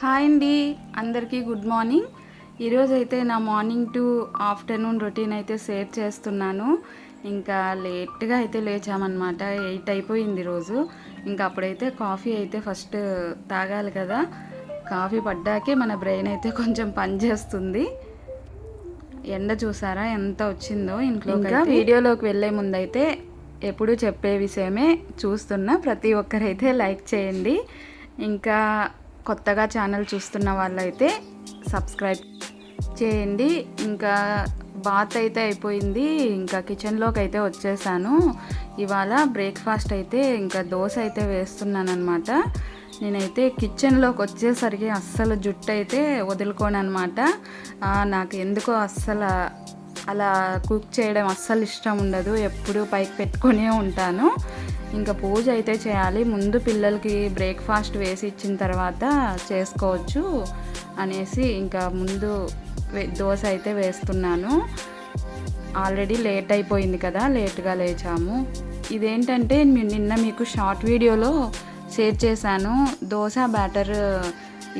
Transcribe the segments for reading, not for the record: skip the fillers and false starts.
Hi అండి, అందరికీ good morning. ఈరోజు అయితే నా మార్నింగ్ టు ఆఫ్టర్నూన్ రొటీన్ అయితే షేర్ చేస్తున్నాను. ఇంకా లేట్గా అయితే లేచామన్నమాట. 8 అయిపోయింది రోజు. ఇంకా అప్పుడైతే కాఫీ అయితే ఫస్ట్ తాగాలి కదా. కాఫీ పడ్డాకే మన బ్రెయిన్ అయితే కొంచెం పనిచేస్తుంది. ఎండ చూసారా ఎంత వచ్చిందో ఇంట్లో. ఇంకా వీడియోలోకి వెళ్ళే ముందైతే ఎప్పుడు చెప్పే విషయమే, చూస్తున్న ప్రతి ఒక్కరైతే లైక్ చేయండి. ఇంకా కొత్తగా ఛానల్ చూస్తున్న వాళ్ళైతే సబ్స్క్రైబ్ చేయండి. ఇంకా బాత్ అయితే అయిపోయింది. ఇంకా కిచెన్లోకి అయితే వచ్చేసాను. ఇవాళ బ్రేక్ఫాస్ట్ అయితే ఇంకా దోశ అయితే వేస్తున్నాను అనమాట. నేనైతే కిచెన్లోకి వచ్చేసరికి అస్సలు జుట్టు అయితే వదులుకోను అనమాట. నాకు ఎందుకో అస్సలు అలా కుక్ చేయడం అస్సలు ఇష్టం ఉండదు. ఎప్పుడూ పైకి పెట్టుకునే ఉంటాను. ఇంకా పూజ అయితే చేయాలి. ముందు పిల్లలకి బ్రేక్ఫాస్ట్ వేసి ఇచ్చిన తర్వాత చేసుకోవచ్చు అనేసి ఇంకా ముందు దోశ అయితే వేస్తున్నాను. ఆల్రెడీ లేట్ అయిపోయింది కదా, లేట్గా లేచాము. ఇదేంటంటే నిన్న మీకు షార్ట్ వీడియోలో షేర్ చేశాను. దోశ బ్యాటర్,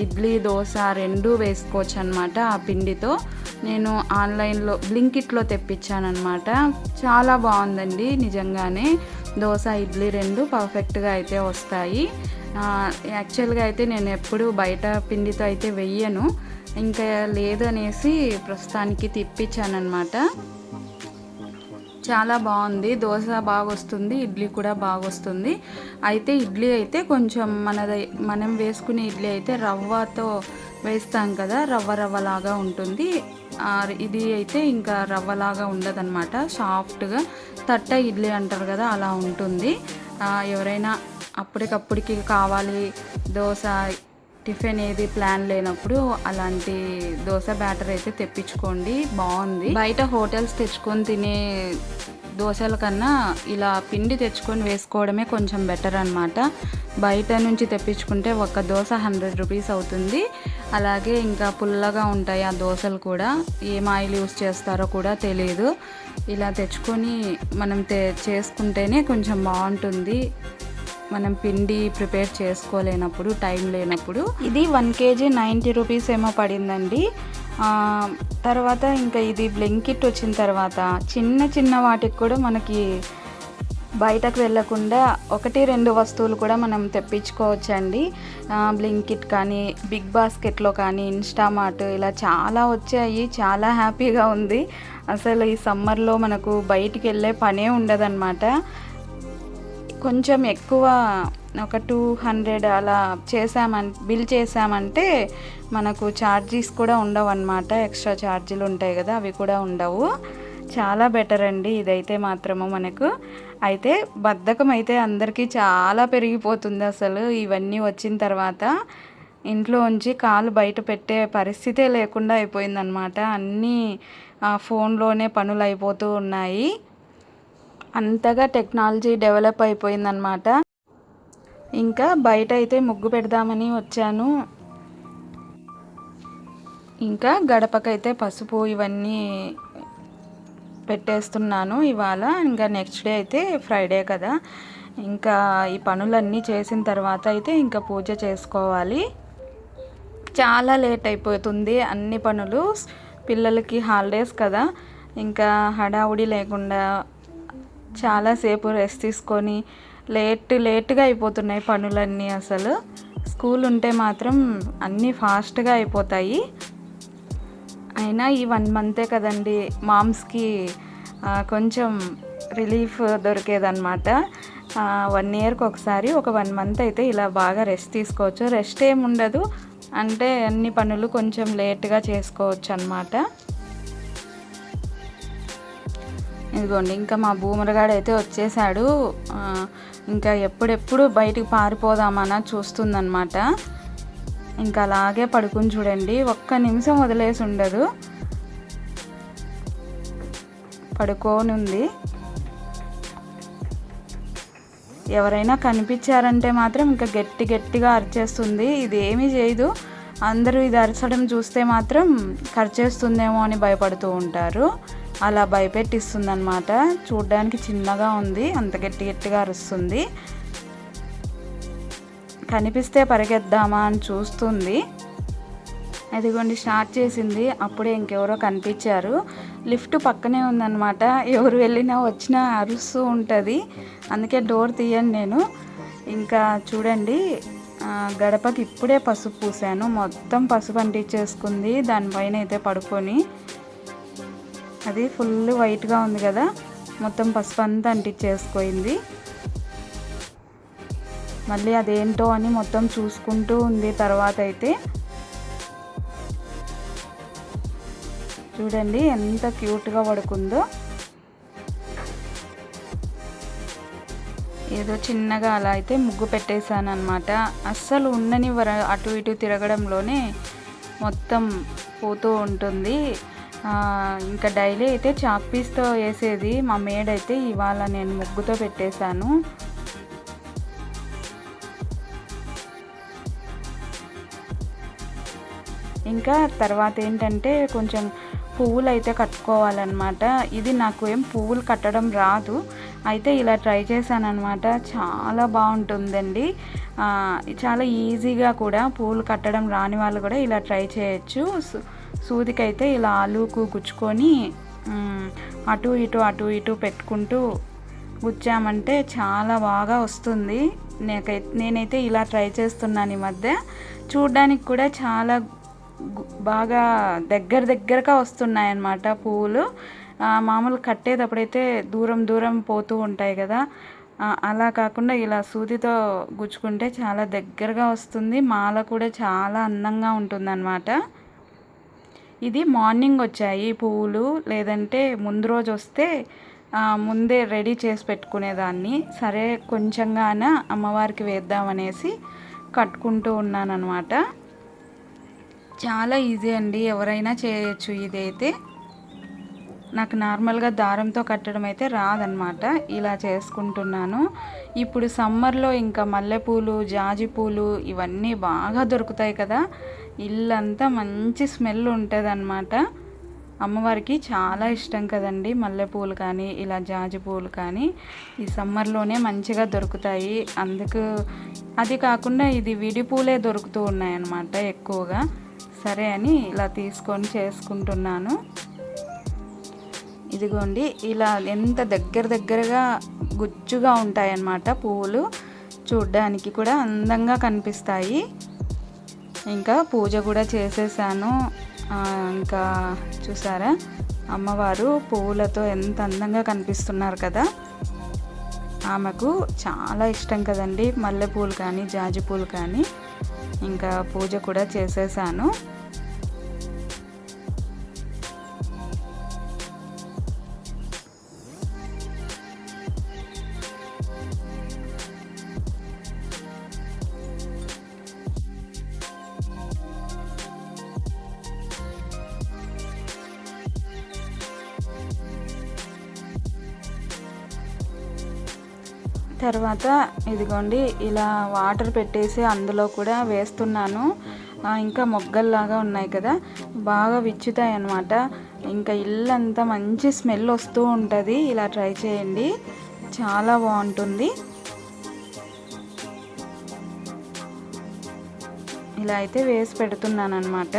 ఇడ్లీ దోశ రెండు వేసుకోవచ్చు అనమాట. ఆ పిండితో నేను ఆన్లైన్లో బ్లింకిట్లో తెప్పించానమాట. చాలా బాగుందండి నిజంగానే. దోశ ఇడ్లీ రెండు పర్ఫెక్ట్గా అయితే వస్తాయి. యాక్చువల్గా అయితే నేను ఎప్పుడు బయట పిండితో అయితే వెయ్యను. ఇంకా లేదనేసి ప్రస్తుతానికి తిప్పించానమాట. చాలా బాగుంది. దోశ బాగా వస్తుంది, ఇడ్లీ కూడా బాగా వస్తుంది. అయితే ఇడ్లీ అయితే కొంచెం మనం వేసుకునే ఇడ్లీ అయితే రవ్వతో వేస్తాం కదా, రవ్వలాగా ఉంటుంది. ఇది అయితే ఇంకా రవ్వలాగా ఉండదన్నమాట. సాఫ్ట్గా తట్ట ఇడ్లీ అంటారు కదా, అలా ఉంటుంది. ఎవరైనా అప్పటికప్పటికి కావాలి దోశ టిఫిన్ ఏది ప్లాన్ లేనప్పుడు అలాంటి దోశ బ్యాటర్ అయితే తెప్పించుకోండి, బాగుంది. బయట హోటల్స్ తెచ్చుకొని తినే దోశల కన్నా ఇలా పిండి తెచ్చుకొని వేసుకోవడమే కొంచెం బెటర్ అనమాట. బయట నుంచి తెప్పించుకుంటే ఒక దోశ 100 రూపీస్ అవుతుంది. అలాగే ఇంకా పుల్లగా ఉంటాయి ఆ దోశలు కూడా. ఏం ఆయిల్ యూస్ చేస్తారో కూడా తెలియదు. ఇలా తెచ్చుకొని మనం చేసుకుంటేనే కొంచెం బాగుంటుంది. మనం పిండి ప్రిపేర్ చేసుకోలేనప్పుడు, టైం లేనప్పుడు. ఇది 1 kg 90 రూపీస్ ఏమో పడిందండి. తర్వాత ఇంకా ఇది బ్లింకిట్ వచ్చిన తర్వాత చిన్న వాటికి కూడా మనకి బయటకు వెళ్ళకుండా 1-2 వస్తువులు కూడా మనం తెప్పించుకోవచ్చండి. బ్లింకిట్ కానీ, బిగ్ బాస్కెట్లో కానీ, ఇన్స్టామార్ట్ ఇలా చాలా వచ్చాయి. చాలా హ్యాపీగా ఉంది. అసలు ఈ సమ్మర్లో మనకు బయటికి వెళ్ళే పనే ఉండదన్నమాట. కొంచెం ఎక్కువ ఒక 200 అలా బిల్ చేసామంటే మనకు ఛార్జీస్ కూడా ఉండవు అన్నమాట. ఎక్స్ట్రా ఛార్జీలు ఉంటాయి కదా, అవి కూడా ఉండవు. చాలా బెటర్ అండి ఇదైతే మాత్రము మనకు. అయితే బద్ధకం అయితే అందరికీ చాలా పెరిగిపోతుంది అసలు ఇవన్నీ వచ్చిన తర్వాత. ఇంట్లో ఉంచి కాలు బయట పెట్టే పరిస్థితే లేకుండా అయిపోయిందనమాట. అన్నీ ఫోన్లోనే పనులు అయిపోతూ ఉన్నాయి. అంతగా టెక్నాలజీ డెవలప్ అయిపోయిందనమాట. ఇంకా బయట అయితే ముగ్గు పెడదామని వచ్చాను. ఇంకా గడపకైతే పసుపు ఇవన్నీ పెట్టేస్తున్నాను ఇవాళ. ఇంకా నెక్స్ట్ డే అయితే ఫ్రైడే కదా, ఇంకా ఈ పనులన్నీ చేసిన తర్వాత అయితే ఇంకా పూజ చేసుకోవాలి. చాలా లేట్ అయిపోతుంది అన్ని పనులు. పిల్లలకి హాలిడేస్ కదా, ఇంకా హడావుడి లేకుండా చాలాసేపు రెస్ట్ తీసుకొని లేట్గా అయిపోతున్నాయి పనులన్నీ. అసలు స్కూల్ ఉంటే మాత్రం అన్నీ ఫాస్ట్గా అయిపోతాయి. అయినా ఈ 1 మంతే కదండి మామ్స్కి కొంచెం రిలీఫ్ దొరికేదన్నమాట. 1 ఇయర్కి ఒకసారి ఒక 1 మంత్ అయితే ఇలా బాగా రెస్ట్ తీసుకోవచ్చు. రెస్ట్ ఏమి ఉండదు అంటే అన్ని పనులు కొంచెం లేట్గా చేసుకోవచ్చు అన్నమాట. ఇదిగోండి ఇంకా మా బూమరగాడు అయితే వచ్చేసాడు. ఇంకా ఎప్పుడెప్పుడు బయటికి పారిపోదామన్నా చూస్తుందన్నమాట. ఇంకా అలాగే పడుకుని చూడండి, ఒక్క నిమిషం వదిలేసి ఉండదు, పడుకోనుంది. ఎవరైనా కనిపించారంటే మాత్రం ఇంకా గట్టిగా అరిచేస్తుంది. ఇది ఏమీ చేయదు. అందరూ ఇది అరచడం చూస్తే మాత్రం ఖర్చేస్తుందేమో అని భయపడుతూ ఉంటారు. అలా భయపెట్టిస్తుంది అనమాట. చూడ్డానికి చిన్నగా ఉంది, అంత గట్టిగా అరుస్తుంది. కనిపిస్తే పరిగెద్దామా అని చూస్తుంది. అదిగోండి స్టార్ట్ చేసింది. అప్పుడే ఇంకెవరో కనిపించారు. లిఫ్ట్ పక్కనే ఉందన్నమాట. ఎవరు వెళ్ళినా వచ్చినా అరుస్తూ ఉంటుంది. అందుకే డోర్ తీయను నేను. ఇంకా చూడండి, గడపకి ఇప్పుడే పసుపు పూసాను. మొత్తం పసుపు అంటించేసుకుంది దానిపైన అయితే పడుకొని. అది ఫుల్ వైట్గా ఉంది కదా, మొత్తం పసుపు అంతా అంటించేసుకుంది. మళ్ళీ అదేంటో అని మొత్తం చూసుకుంటూ ఉంది. తర్వాత అయితే చూడండి ఎంత క్యూట్గా పడుకుందో. ఏదో చిన్నగా అలా అయితే ముగ్గు పెట్టేశాను అనమాట. అస్సలు ఉండనివ్వరు, అటు ఇటు తిరగడంలోనే మొత్తం పోతూ ఉంటుంది. ఇంకా డైలీ అయితే చాక్ పీస్తో వేసేది మా మేడ్ అయితే, ఇవాళ నేను ముగ్గుతో పెట్టేశాను. ఇంకా తర్వాత ఏంటంటే కొంచెం పువ్వులు అయితే కట్టుకోవాలన్నమాట. ఇది నాకు ఏం పువ్వులు కట్టడం రాదు, అయితే ఇలా ట్రై చేశాను అనమాట. చాలా బాగుంటుందండి, చాలా ఈజీగా కూడా. పువ్వులు కట్టడం రాని వాళ్ళు కూడా ఇలా ట్రై చేయొచ్చు. సూదికైతే ఇలా ఆలుకు గుచ్చుకొని అటు ఇటు పెట్టుకుంటూ గుచ్చామంటే చాలా బాగా వస్తుంది. నేనైతే ఇలా ట్రై చేస్తున్నాను ఈ మధ్య. చూడ్డానికి కూడా చాలా బాగా దగ్గరగా వస్తున్నాయి అన్నమాట పువ్వులు. మామూలు కట్టేటప్పుడైతే దూరం పోతూ ఉంటాయి కదా, అలా కాకుండా ఇలా సూదితో గుచ్చుకుంటే చాలా దగ్గరగా వస్తుంది. మాల కూడా చాలా అందంగా ఉంటుందన్నమాట. ఇది మార్నింగ్ వచ్చాయి పువ్వులు, లేదంటే ముందు రోజు వస్తే ముందే రెడీ చేసి పెట్టుకునేదాన్ని. సరే కొంచెంగాన అమ్మవారికి వేద్దామనేసి కట్టుకుంటూ ఉన్నాను అనమాట. చాలా ఈజీ అండి, ఎవరైనా చేయొచ్చు. ఇదైతే నాకు నార్మల్గా దారంతో కట్టడం అయితే రాదనమాట, ఇలా చేసుకుంటున్నాను. ఇప్పుడు సమ్మర్లో ఇంకా మల్లెపూలు, జాజి పూలు ఇవన్నీ బాగా దొరుకుతాయి కదా. ఇల్లంతా మంచి స్మెల్ ఉంటుంది అనమాట. అమ్మవారికి చాలా ఇష్టం కదండి మల్లెపూలు కానీ ఇలా జాజి పూలు కానీ. ఈ సమ్మర్లోనే మంచిగా దొరుకుతాయి. అందుకు అది కాకుండా ఇది విడి పూలే దొరుకుతూ ఉన్నాయన్నమాట ఎక్కువగా. సరే అని ఇలా తీసుకొని చేసుకుంటున్నాను. ఇదిగోండి ఇలా ఎంత దగ్గరగా గుజ్జుగా ఉంటాయన్నమాట పువ్వులు. చూడ్డానికి కూడా అందంగా కనిపిస్తాయి. ఇంకా పూజ కూడా చేసేసాను. ఇంకా చూసారా అమ్మవారు పువ్వులతో ఎంత అందంగా కనిపిస్తున్నారు కదా. ఆమెకు చాలా ఇష్టం కదండి మల్లెపూలు కానీ జాజి పూలు కానీ. ఇంకా పూజ కూడా చేసేసాను. తర్వాత ఇదిగోండి ఇలా వాటర్ పెట్టేసి అందులో కూడా వేస్తున్నాను. ఇంకా మొగ్గల్లాగా ఉన్నాయి కదా, బాగా విచ్చుతాయి అన్నమాట. ఇంకా ఇల్లంతా మంచి స్మెల్ వస్తూ ఉంటుంది. ఇలా ట్రై చేయండి, చాలా బాగుంటుంది. ఇలా అయితే వేసి పెడుతున్నాను అన్నమాట.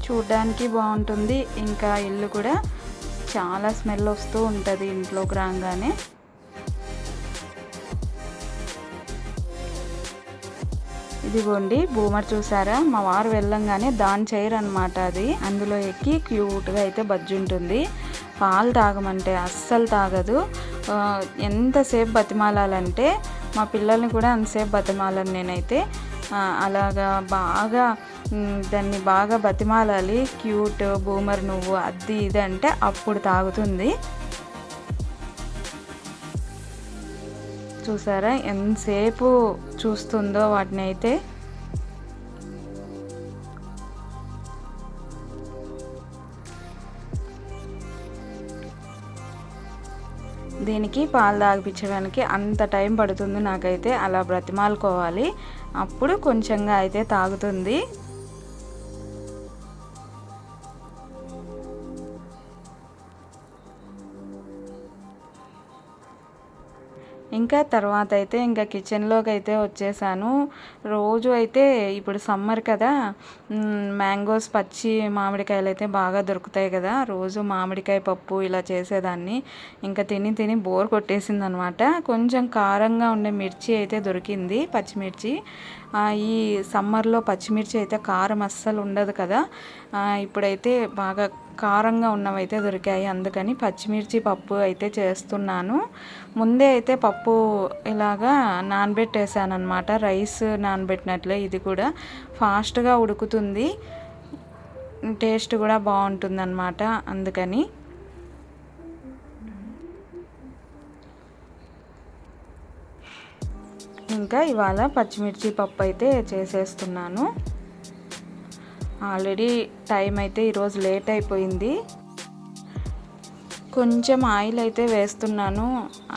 చూడ్డానికి బాగుంటుంది. ఇంకా ఇల్లు కూడా చాలా స్మెల్ వస్తూ ఉంటుంది ఇంట్లోకి రాగానే. ఇదిగోండి బూమర్ చూసారా, మా వారు వెళ్ళంగానే దాని చైర్ అనమాట అది. అందులో ఎక్కి క్యూట్గా అయితే బజ్జి ఉంటుంది. పాలు తాగమంటే అస్సలు తాగదు. ఎంతసేపు బతిమాలాలంటే మా పిల్లల్ని కూడా అంతసేపు బతిమాలను నేనైతే. అలాగా బాగా దాన్ని బాగా బతిమాలాలి. క్యూట్ బూమర్ నువ్వు అది ఇది అంటే అప్పుడు తాగుతుంది. చూసారా ఎంతసేపు చూస్తుందో వాటిని అయితే. దీనికి పాలు తాగిపించడానికి అంత టైం పడుతుంది నాకైతే. అలా బ్రతిమాలుకోవాలి, అప్పుడు కొంచెంగా అయితే తాగుతుంది. ఇంకా తర్వాత అయితే ఇంకా కిచెన్లోకి అయితే వచ్చేసాను. రోజు అయితే ఇప్పుడు సమ్మర్ కదా, మ్యాంగోస్ పచ్చి మామిడికాయలు అయితే బాగా దొరుకుతాయి కదా, రోజు మామిడికాయ పప్పు ఇలా చేసేదాన్ని. ఇంకా తిని తిని బోర్ కొట్టేసింది అనమాట. కొంచెం కారంగా ఉండే మిర్చి అయితే దొరికింది, పచ్చిమిర్చి. ఈ సమ్మర్లో పచ్చిమిర్చి అయితే కారం అస్సలు ఉండదు కదా, ఇప్పుడైతే బాగా కారంగా ఉన్నవైతే దొరికాయి. అందుకని పచ్చిమిర్చి పప్పు అయితే చేస్తున్నాను. ముందే అయితే పప్పు ఇలాగా నానబెట్టేసాను అనమాట, రైస్ నానబెట్టినట్లే. ఇది కూడా ఫాస్ట్గా ఉడుకుతుంది, టేస్ట్ కూడా బాగుంటుంది అనమాట. అందుకని ఇంకా ఇవాళ పచ్చిమిర్చి పప్పు అయితే చేసేస్తున్నాను. ఆల్రెడీ టైం అయితే ఈరోజు లేట్ అయిపోయింది. కొంచెం ఆయిల్ అయితే వేస్తున్నాను,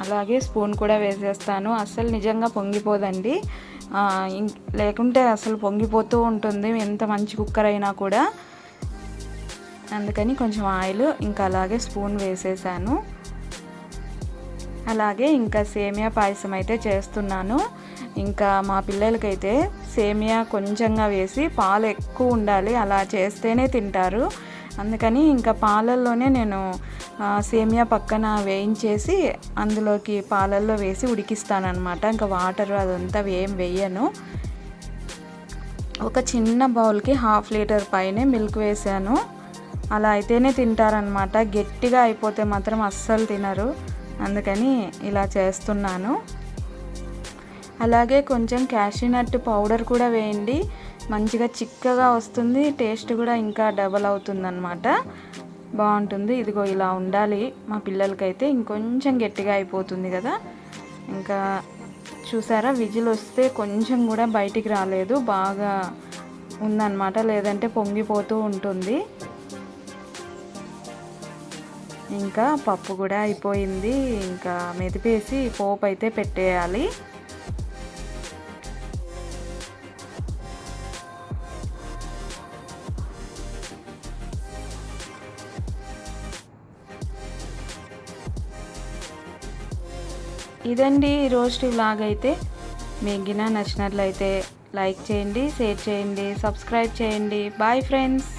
అలాగే స్పూన్ కూడా వేసేస్తాను. అస్సలు నిజంగా పొంగిపోదండి, లేకుంటే అసలు పొంగిపోతూ ఉంటుంది ఎంత మంచి కుక్కర్ అయినా కూడా. అందుకని కొంచెం ఆయిల్ ఇంకా అలాగే స్పూన్ వేసేసాను. అలాగే ఇంకా సేమియా పాయసం అయితే చేస్తున్నాను. ఇంకా మా పిల్లలకైతే సేమియా కొంచెంగా వేసి పాలు ఎక్కువ ఉండాలి, అలా చేస్తేనే తింటారు. అందుకని ఇంకా పాలల్లోనే నేను సేమియా పక్కన వేయించేసి అందులోకి పాలల్లో వేసి ఉడికిస్తానమాట. ఇంకా వాటర్ అదంతా ఏం వేయను. ఒక చిన్న బౌల్కి 1/2 లీటర్ పైనే మిల్క్ వేసాను. అలా అయితేనే తింటారనమాట, గట్టిగా అయిపోతే మాత్రం అస్సలు తినరు. అందుకని ఇలా చేస్తున్నాను. అలాగే కొంచెం క్యాషినట్ పౌడర్ కూడా వేయండి, మంచిగా చిక్కగా వస్తుంది, టేస్ట్ కూడా ఇంకా డబల్ అవుతుందన్నమాట, బాగుంటుంది. ఇదిగో ఇలా ఉండాలి. మా పిల్లలకైతే ఇంకొంచెం గట్టిగా అయిపోతుంది కదా. ఇంకా చూసారా, విజిల్ వస్తే కొంచెం కూడా బయటికి రాలేదు, బాగా ఉందన్నమాట, లేదంటే పొంగిపోతూ ఉంటుంది. ఇంకా పప్పు కూడా అయిపోయింది, ఇంకా మెదిపేసి పోపు అయితే పెట్టేయాలి. ఇదండి ఈరోజు వ్లాగ్ అయితే. మీకు గిన నచ్చినట్లయితే లైక్ చేయండి, షేర్ చేయండి, సబ్స్క్రైబ్ చేయండి. Bye friends.